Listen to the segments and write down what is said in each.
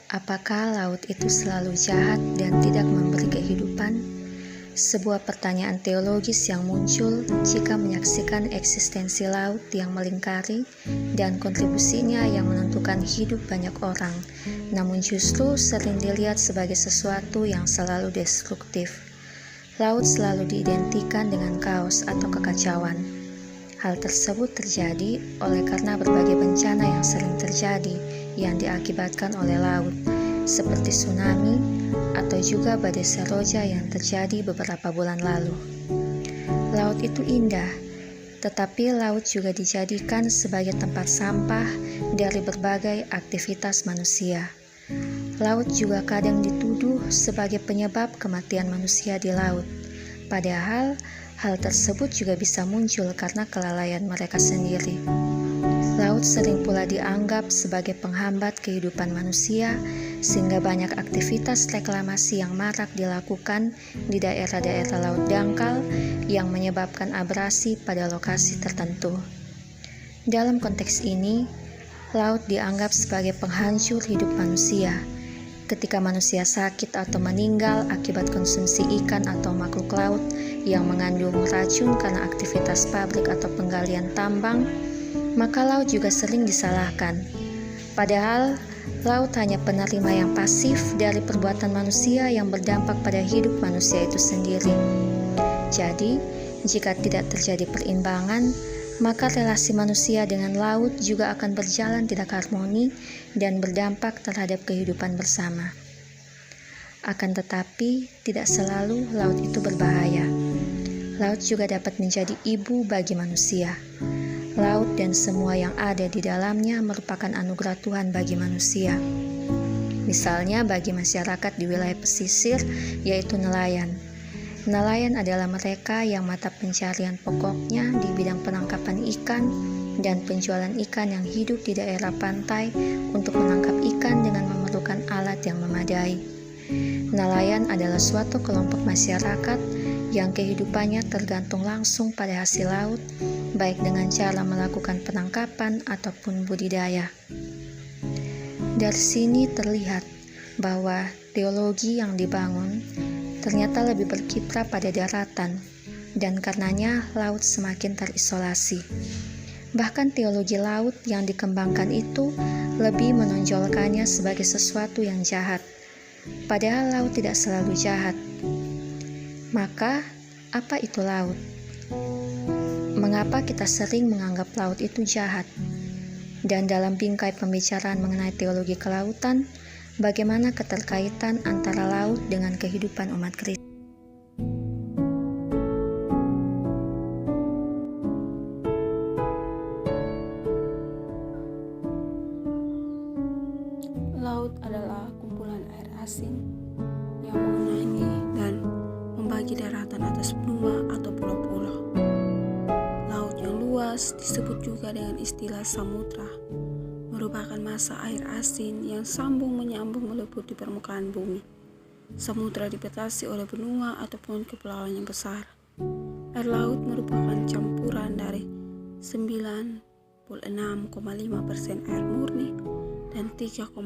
Apakah laut itu selalu jahat dan tidak memberi kehidupan? Sebuah pertanyaan teologis yang muncul jika menyaksikan eksistensi laut yang melingkari dan kontribusinya yang menentukan hidup banyak orang, namun justru sering dilihat sebagai sesuatu yang selalu destruktif. Laut selalu diidentikan dengan kaos atau kekacauan. Hal tersebut terjadi oleh karena berbagai bencana yang sering terjadi yang diakibatkan oleh laut, seperti tsunami atau juga badai Seroja yang terjadi beberapa bulan lalu. Laut itu indah, tetapi laut juga dijadikan sebagai tempat sampah dari berbagai aktivitas manusia. Laut juga kadang dituduh sebagai penyebab kematian manusia di laut, padahal hal tersebut juga bisa muncul karena kelalaian mereka sendiri. Laut sering pula dianggap sebagai penghambat kehidupan manusia, sehingga banyak aktivitas reklamasi yang marak dilakukan di daerah-daerah laut dangkal yang menyebabkan abrasi pada lokasi tertentu. Dalam konteks ini, laut dianggap sebagai penghancur hidup manusia. Ketika manusia sakit atau meninggal akibat konsumsi ikan atau makhluk laut yang mengandung racun karena aktivitas pabrik atau penggalian tambang, maka laut juga sering disalahkan. Padahal, laut hanya penerima yang pasif dari perbuatan manusia yang berdampak pada hidup manusia itu sendiri. Jadi, jika tidak terjadi perimbangan, maka relasi manusia dengan laut juga akan berjalan tidak harmoni dan berdampak terhadap kehidupan bersama. Akan tetapi, tidak selalu laut itu berbahaya. Laut juga dapat menjadi ibu bagi manusia. Laut dan semua yang ada di dalamnya merupakan anugerah Tuhan bagi manusia. Misalnya bagi masyarakat di wilayah pesisir, yaitu nelayan. Nelayan adalah mereka yang mata pencarian pokoknya di bidang penangkapan ikan dan penjualan ikan yang hidup di daerah pantai untuk menangkap ikan dengan memerlukan alat yang memadai. Nelayan adalah suatu kelompok masyarakat yang kehidupannya tergantung langsung pada hasil laut, baik dengan cara melakukan penangkapan ataupun budidaya. Dari sini terlihat bahwa teologi yang dibangun ternyata lebih berkiprah pada daratan, dan karenanya laut semakin terisolasi. Bahkan teologi laut yang dikembangkan itu lebih menonjolkannya sebagai sesuatu yang jahat, padahal laut tidak selalu jahat. Maka, apa itu laut? Mengapa kita sering menganggap laut itu jahat? Dan dalam bingkai pembicaraan mengenai teologi kelautan, bagaimana keterkaitan antara laut dengan kehidupan umat Kristus? Laut adalah kumpulan air asin yang mengenangi dan membagi daratan atas benua atau pulau-pulau. Laut yang luas disebut juga dengan istilah samudra, merupakan massa air asin yang sambung menyambung meliputi permukaan bumi. Samudra dibatasi oleh benua ataupun kepulauan yang besar. Air laut merupakan campuran dari 96,5% air murni dan 3,5%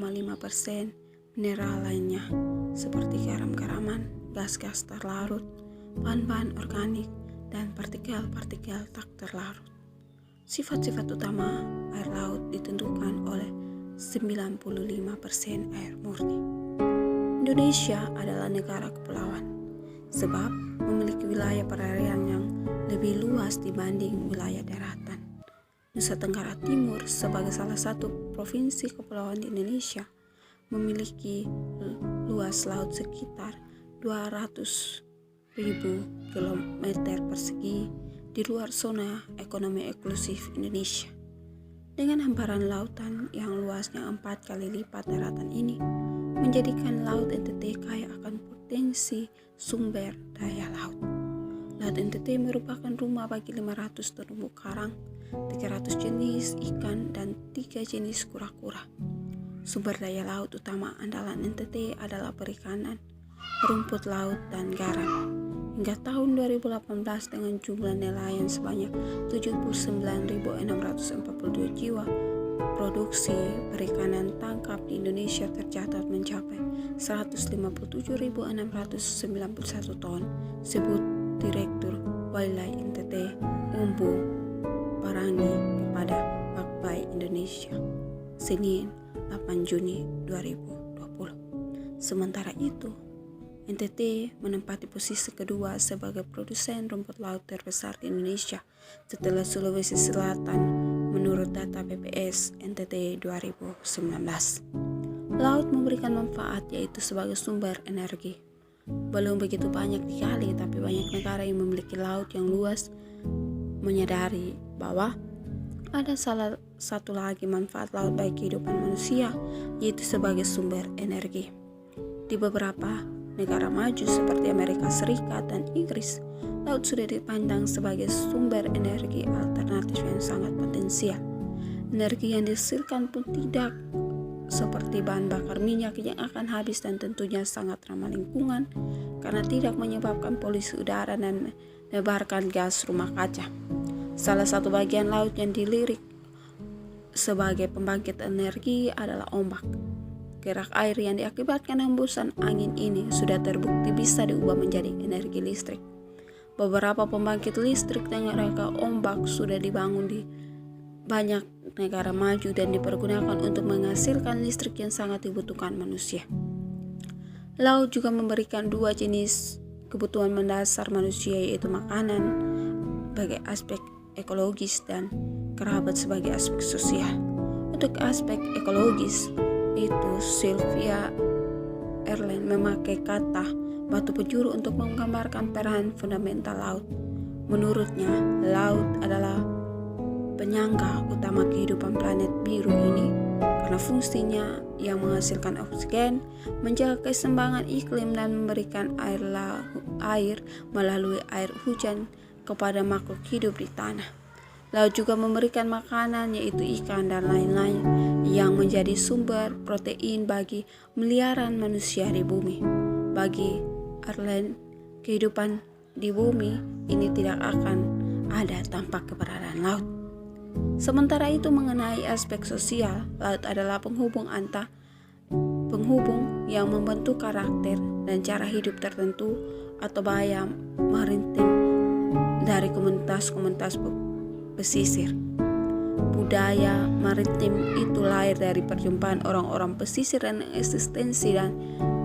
mineral lainnya, seperti garam-garaman, gas-gas terlarut, bahan-bahan organik, dan partikel-partikel tak terlarut. Sifat-sifat utama air laut ditentukan oleh 95% air murni. Indonesia adalah negara kepulauan, sebab memiliki wilayah perairan yang lebih luas dibanding wilayah daratan. Nusa Tenggara Timur sebagai salah satu provinsi kepulauan di Indonesia memiliki luas laut sekitar 200.000 km persegi di luar zona ekonomi eksklusif Indonesia. Dengan hamparan lautan yang luasnya 4 kali lipat daratan ini, menjadikan Laut NTT kaya akan potensi sumber daya laut. Laut NTT merupakan rumah bagi 500 terumbu karang, 300 jenis ikan, dan 3 jenis kura-kura. Sumber daya laut utama andalan NTT adalah perikanan, rumput laut, dan garam. Hingga tahun 2018 dengan jumlah nelayan sebanyak 79.642 jiwa, produksi perikanan tangkap di Indonesia tercatat mencapai 157.691 ton, sebut Direktur Wildlife NTT Umbu Parangi kepada Bakpai Indonesia Senin 8 Juni 2020. Sementara itu, NTT menempati posisi kedua sebagai produsen rumput laut terbesar di Indonesia setelah Sulawesi Selatan menurut data BPS NTT 2019. Laut memberikan manfaat yaitu sebagai sumber energi. Belum begitu banyak dikali, tapi banyak negara yang memiliki laut yang luas menyadari bahwa ada salah satu lagi manfaat laut bagi kehidupan manusia, yaitu sebagai sumber energi. Di beberapa negara maju seperti Amerika Serikat dan Inggris, laut sudah dipandang sebagai sumber energi alternatif yang sangat potensial. Energi yang dihasilkan pun tidak seperti bahan bakar minyak yang akan habis dan tentunya sangat ramah lingkungan karena tidak menyebabkan polusi udara dan menebarkan gas rumah kaca. Salah satu bagian laut yang dilirik sebagai pembangkit energi adalah ombak. Gerak air yang diakibatkan hembusan angin ini sudah terbukti bisa diubah menjadi energi listrik. Beberapa pembangkit listrik dengan rangka ombak sudah dibangun di banyak negara maju dan dipergunakan untuk menghasilkan listrik yang sangat dibutuhkan manusia. Laut juga memberikan dua jenis kebutuhan mendasar manusia, yaitu makanan sebagai aspek ekologis dan kerabat sebagai aspek sosial. Untuk aspek ekologis itu, Sylvia Erlen memakai kata batu penjuru untuk menggambarkan peran fundamental laut. Menurutnya, laut adalah penyangga utama kehidupan planet biru ini karena fungsinya yang menghasilkan oksigen, menjaga keseimbangan iklim dan memberikan air melalui air hujan kepada makhluk hidup di tanah. Laut juga memberikan makanan yaitu ikan dan lain-lain yang menjadi sumber protein bagi miliaran manusia di bumi. Bagi Erlen, kehidupan di bumi ini tidak akan ada tanpa keberadaan laut. Sementara itu, mengenai aspek sosial, laut adalah penghubung yang membentuk karakter dan cara hidup tertentu atau bahaya maritim dari komunitas-komunitas pesisir. Budaya maritim itu lahir dari perjumpaan orang-orang pesisir dan eksistensi dan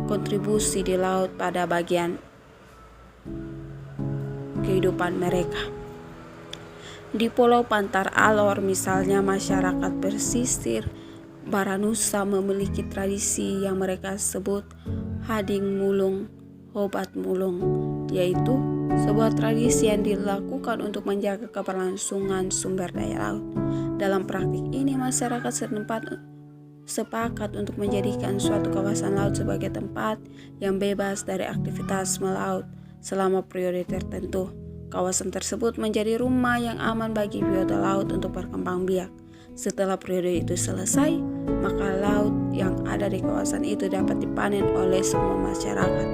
kontribusi di laut pada bagian kehidupan mereka. Di Pulau Pantar Alor misalnya, masyarakat pesisir Baranusa memiliki tradisi yang mereka sebut Hading Mulung Hobat Mulung, yaitu sebuah tradisi yang dilakukan untuk menjaga keberlangsungan sumber daya laut. Dalam praktik ini, masyarakat setempat sepakat untuk menjadikan suatu kawasan laut sebagai tempat yang bebas dari aktivitas melaut selama periode tertentu. Kawasan tersebut menjadi rumah yang aman bagi biota laut untuk berkembang biak. Setelah periode itu selesai, maka laut yang ada di kawasan itu dapat dipanen oleh semua masyarakat.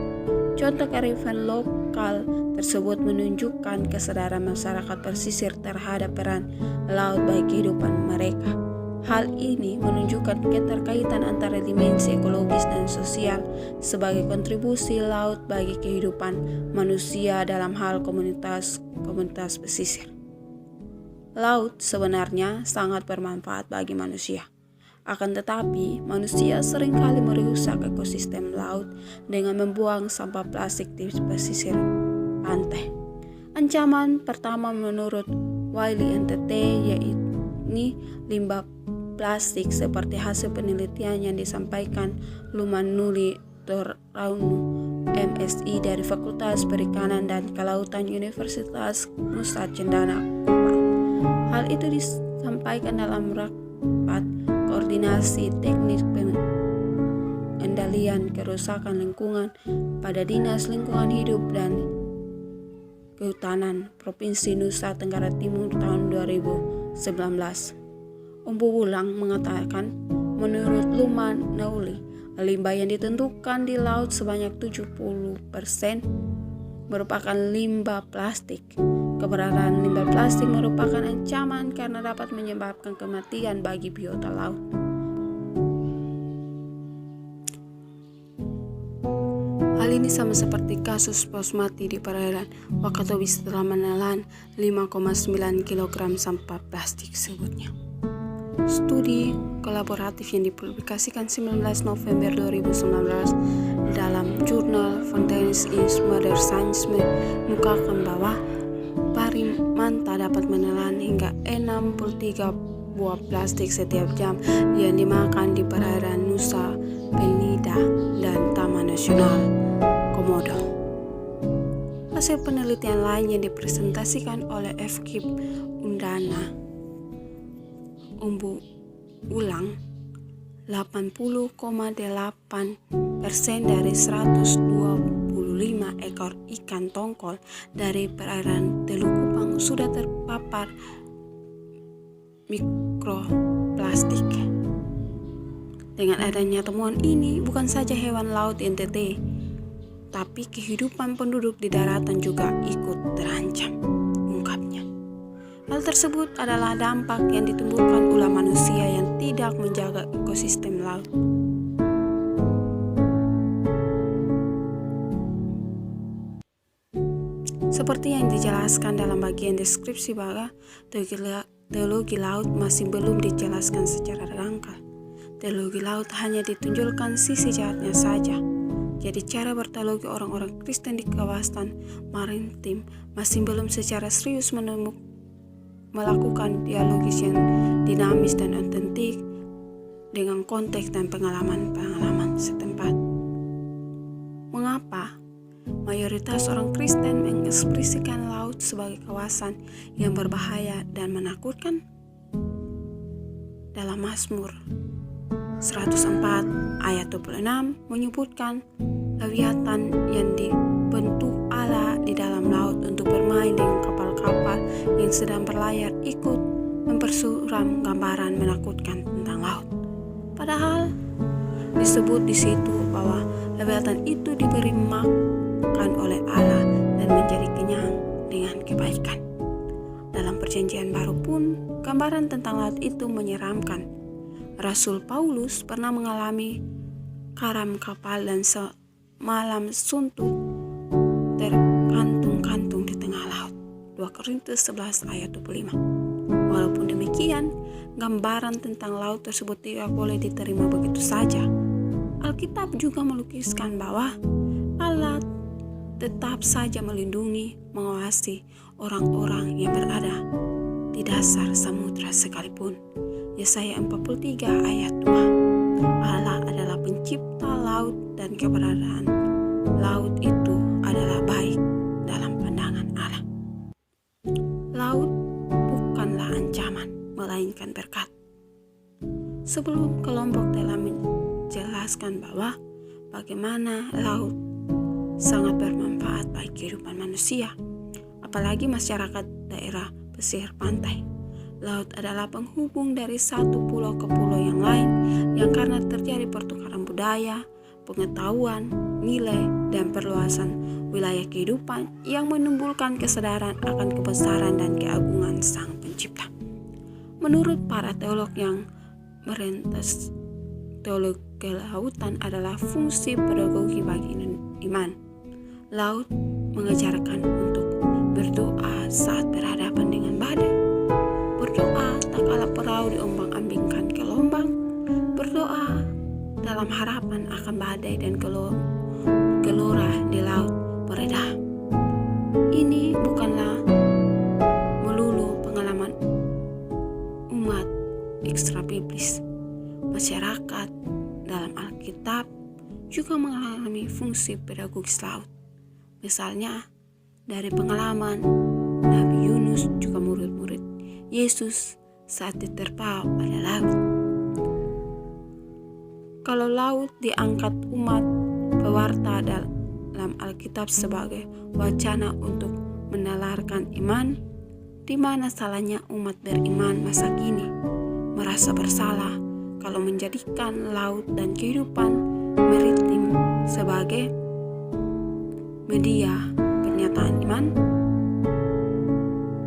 Contoh kearifan lokal tersebut menunjukkan kesadaran masyarakat pesisir terhadap peran laut bagi kehidupan mereka. Hal ini menunjukkan keterkaitan antara dimensi ekologis dan sosial sebagai kontribusi laut bagi kehidupan manusia dalam hal komunitas pesisir. Laut sebenarnya sangat bermanfaat bagi manusia. Akan tetapi, manusia seringkali merusak ekosistem laut dengan membuang sampah plastik di pesisir pantai. Ancaman pertama menurut Wiley NTT yaitu limbah plastik seperti hasil penelitian yang disampaikan Lumanuli Toraunu, MSI dari Fakultas Perikanan dan Kelautan Universitas Nusa Cendana. Hal itu disampaikan dalam rapat koordinasi teknik pengendalian kerusakan lingkungan pada Dinas Lingkungan Hidup dan Kehutanan Provinsi Nusa Tenggara Timur tahun 2019. Umbu Wulang mengatakan, menurut Luman Nauli, limbah yang ditentukan di laut sebanyak 70% merupakan limbah plastik. Keberadaan limbah plastik merupakan ancaman karena dapat menyebabkan kematian bagi biota laut. Hal ini sama seperti kasus paus mati di perairan Wakatobi setelah menelan 5,9 kg sampah plastik sebutnya. Studi kolaboratif yang dipublikasikan 19 November 2019 dalam jurnal Foundations in Modern Science mengukakan bahwa Parimanta dapat menelan hingga 63 buah plastik setiap jam yang dimakan di perairan Nusa Penida dan Taman Nasional Komodo. Hasil penelitian lain yang dipresentasikan oleh FKIP Undana ulang 80,8% dari 125 ekor ikan tongkol dari perairan Teluk Kupang sudah terpapar mikroplastik. Dengan adanya temuan ini, bukan saja hewan laut NTT, tapi kehidupan penduduk di daratan juga ikut terancam, ungkapnya. Hal tersebut adalah dampak yang ditimbulkan ulah manusia yang tidak menjaga ekosistem laut. Seperti yang dijelaskan dalam bagian deskripsi bahwa teologi laut masih belum dijelaskan secara dangkal. Teologi laut hanya ditunjukkan sisi jahatnya saja. Jadi cara berteologi orang-orang Kristen di kawasan maritim masih belum secara serius melakukan dialogis yang dinamis dan otentik dengan konteks dan pengalaman-pengalaman setempat. Mengapa mayoritas orang Kristen mengekspresikan laut sebagai kawasan yang berbahaya dan menakutkan? Dalam Mazmur 104 ayat 26 menyebutkan Leviathan yang dibentuk Allah di dalam laut untuk bermain dengan kapal-kapal yang sedang berlayar ikut mempersuram gambaran menakutkan tentang laut. Padahal disebut di situ bahwa Leviathan itu diberi makan oleh Allah dan menjadi kenyang dengan kebaikan. Dalam Perjanjian Baru pun gambaran tentang laut itu menyeramkan. Rasul Paulus pernah mengalami karam kapal dan semalam suntuk terkantung-kantung di tengah laut. 2 Korintus 11 ayat 25. Walaupun demikian, gambaran tentang laut tersebut tidak boleh diterima begitu saja. Alkitab juga melukiskan bahwa Allah tetap saja melindungi, mengawasi orang-orang yang berada di dasar samudra sekalipun. Yesaya 43 ayat 2. Allah adalah pencipta laut dan keberadaan laut itu adalah baik dalam pandangan Allah. Laut bukanlah ancaman, melainkan berkat. Sebelum kelompok telah menjelaskan bahwa bagaimana laut sangat bermanfaat bagi kehidupan manusia, apalagi masyarakat daerah pesisir pantai. Laut adalah penghubung dari satu pulau ke pulau yang lain yang karena terjadi pertukaran budaya, pengetahuan, nilai, dan perluasan wilayah kehidupan yang menimbulkan kesadaran akan kebesaran dan keagungan Sang Pencipta. Menurut para teolog yang merintis teologi kelautan adalah fungsi pedagogi bagi iman. Laut mengajarkan untuk berdoa saat berhadapan dengan badai. Berdoa tak kala perahu diombang-ambingkan ke lombang. Berdoa dalam harapan akan badai dan gelora di laut bereda. Ini bukanlah melulu pengalaman umat ekstra biblis. Masyarakat dalam Alkitab juga mengalami fungsi pedagogis laut. Misalnya dari pengalaman Nabi Yunus juga murid-murid Yesus saat diterpa pada laut. Kalau laut diangkat umat pewarta dalam Alkitab sebagai wacana untuk menalarkan iman, di mana salahnya umat beriman masa kini merasa bersalah kalau menjadikan laut dan kehidupan maritim sebagai media pernyataan iman?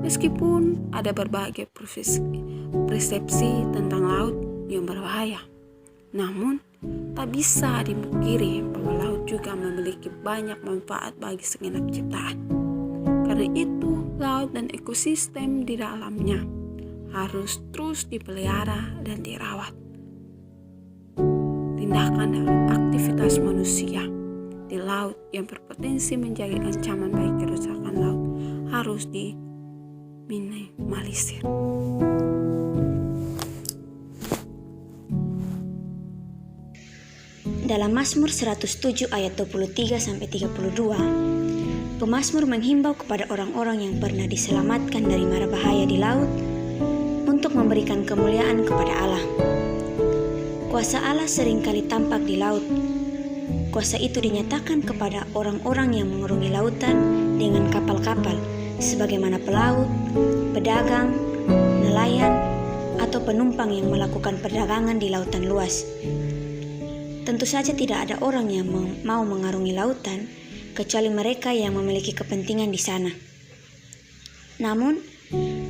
Meskipun ada berbagai persepsi tentang laut yang berbahaya, namun tak bisa dipungkiri bahwa laut juga memiliki banyak manfaat bagi segenap ciptaan. Karena itu, laut dan ekosistem di dalamnya harus terus dipelihara dan dirawat. Tindakan dan aktivitas manusia di laut yang berpotensi menjadi ancaman bagi kerusakan laut harus diminimalisir. Dalam Mazmur 107 ayat 23-32, pemazmur menghimbau kepada orang-orang yang pernah diselamatkan dari mara bahaya di laut untuk memberikan kemuliaan kepada Allah. Kuasa Allah seringkali tampak di laut. Kuasa itu dinyatakan kepada orang-orang yang mengarungi lautan dengan kapal-kapal, sebagaimana pelaut, pedagang, nelayan, atau penumpang yang melakukan perdagangan di lautan luas. Tentu saja tidak ada orang yang mau mengarungi lautan kecuali mereka yang memiliki kepentingan di sana. Namun,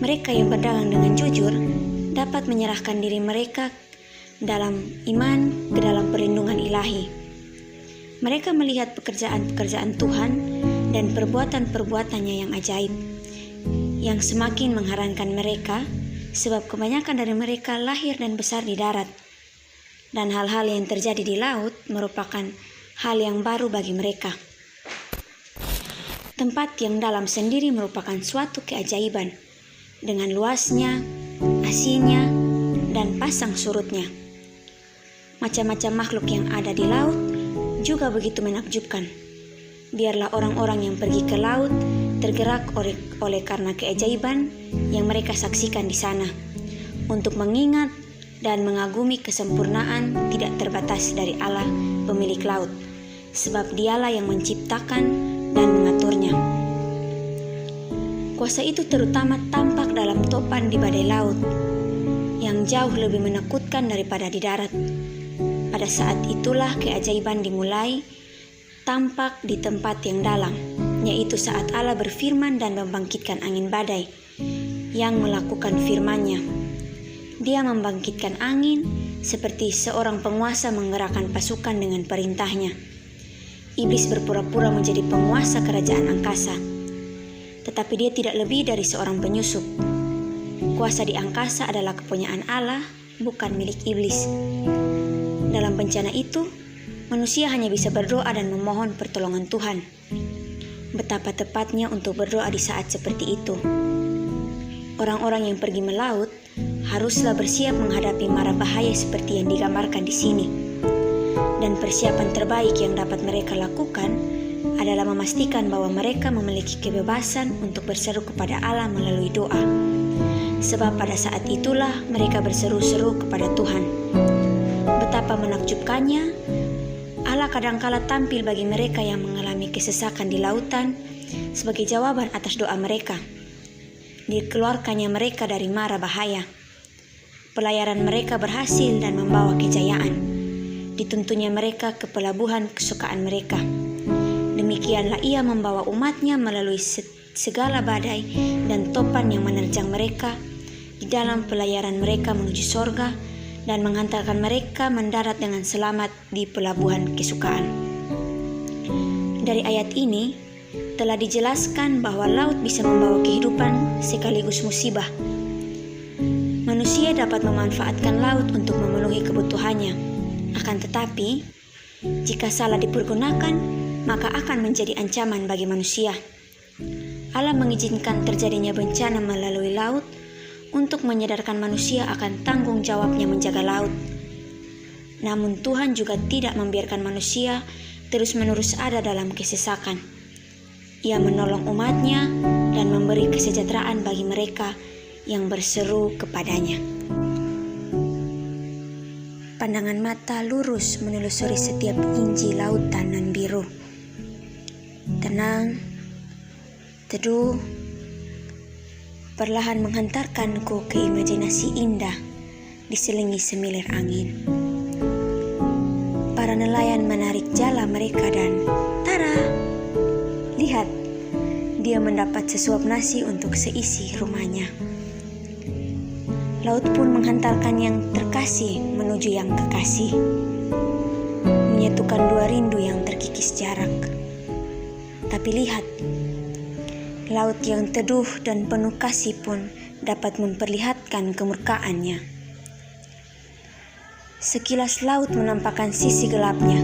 mereka yang berdagang dengan jujur dapat menyerahkan diri mereka dalam iman ke dalam perlindungan ilahi. Mereka melihat pekerjaan-pekerjaan Tuhan dan perbuatan-perbuatannya yang ajaib, yang semakin mengherankan mereka, sebab kebanyakan dari mereka lahir dan besar di darat. Dan hal-hal yang terjadi di laut merupakan hal yang baru bagi mereka. Tempat yang dalam sendiri merupakan suatu keajaiban, dengan luasnya, asinnya, dan pasang surutnya. Macam-macam makhluk yang ada di laut juga begitu menakjubkan. Biarlah orang-orang yang pergi ke laut tergerak oleh karena keajaiban yang mereka saksikan di sana, untuk mengingat dan mengagumi kesempurnaan tidak terbatas dari Allah pemilik laut, sebab Dialah yang menciptakan dan mengaturnya. Kuasa itu terutama tampak dalam topan di badai laut, yang jauh lebih menakutkan daripada di darat. Pada saat itulah keajaiban dimulai tampak di tempat yang dalam, yaitu saat Allah berfirman dan membangkitkan angin badai yang melakukan firman-Nya. Dia membangkitkan angin seperti seorang penguasa menggerakkan pasukan dengan perintahnya. Iblis berpura-pura menjadi penguasa kerajaan angkasa, tetapi dia tidak lebih dari seorang penyusup. Kuasa di angkasa adalah kepunyaan Allah, bukan milik iblis. Dalam bencana itu, manusia hanya bisa berdoa dan memohon pertolongan Tuhan. Betapa tepatnya untuk berdoa di saat seperti itu. Orang-orang yang pergi melaut haruslah bersiap menghadapi mara bahaya seperti yang digambarkan di sini. Dan persiapan terbaik yang dapat mereka lakukan adalah memastikan bahwa mereka memiliki kebebasan untuk berseru kepada Allah melalui doa. Sebab pada saat itulah mereka berseru-seru kepada Tuhan. Betapa menakjubkannya, Allah kadangkala tampil bagi mereka yang mengalami kesesakan di lautan sebagai jawaban atas doa mereka. Dikeluarkannya mereka dari mara bahaya. Pelayaran mereka berhasil dan membawa kejayaan. Dituntunnya mereka ke pelabuhan kesukaan mereka. Demikianlah Ia membawa umatnya melalui segala badai dan topan yang menerjang mereka di dalam pelayaran mereka menuju sorga, dan menghantarkan mereka mendarat dengan selamat di pelabuhan kesukaan. Dari ayat ini telah dijelaskan bahwa laut bisa membawa kehidupan sekaligus musibah. Manusia dapat memanfaatkan laut untuk memenuhi kebutuhannya. Akan tetapi, jika salah dipergunakan, maka akan menjadi ancaman bagi manusia. Allah mengizinkan terjadinya bencana melalui laut untuk menyadarkan manusia akan tanggung jawabnya menjaga laut. Namun Tuhan juga tidak membiarkan manusia terus-menerus ada dalam kesesakan. Ia menolong umatnya dan memberi kesejahteraan bagi mereka yang berseru kepadanya. Pandangan mata lurus menelusuri setiap inji lautan nan biru. Tenang, teduh, perlahan menghantarkanku ke imajinasi indah diselingi semilir angin. Para nelayan menarik jala mereka dan tara! Lihat, dia mendapat sesuap nasi untuk seisi rumahnya. Laut pun menghantarkan yang terkasih menuju yang kekasih, menyatukan dua rindu yang terkikis jarak. Tapi lihat, laut yang teduh dan penuh kasih pun dapat memperlihatkan kemurkaannya. Sekilas laut menampakkan sisi gelapnya,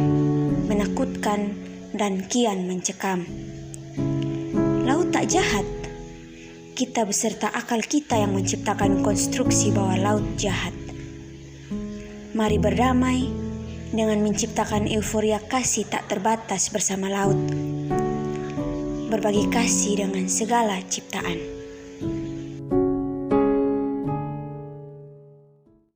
menakutkan dan kian mencekam. Laut tak jahat. Kita beserta akal kita yang menciptakan konstruksi bahwa laut jahat. Mari berdamai dengan menciptakan euforia kasih tak terbatas bersama laut. Berbagi kasih dengan segala ciptaan.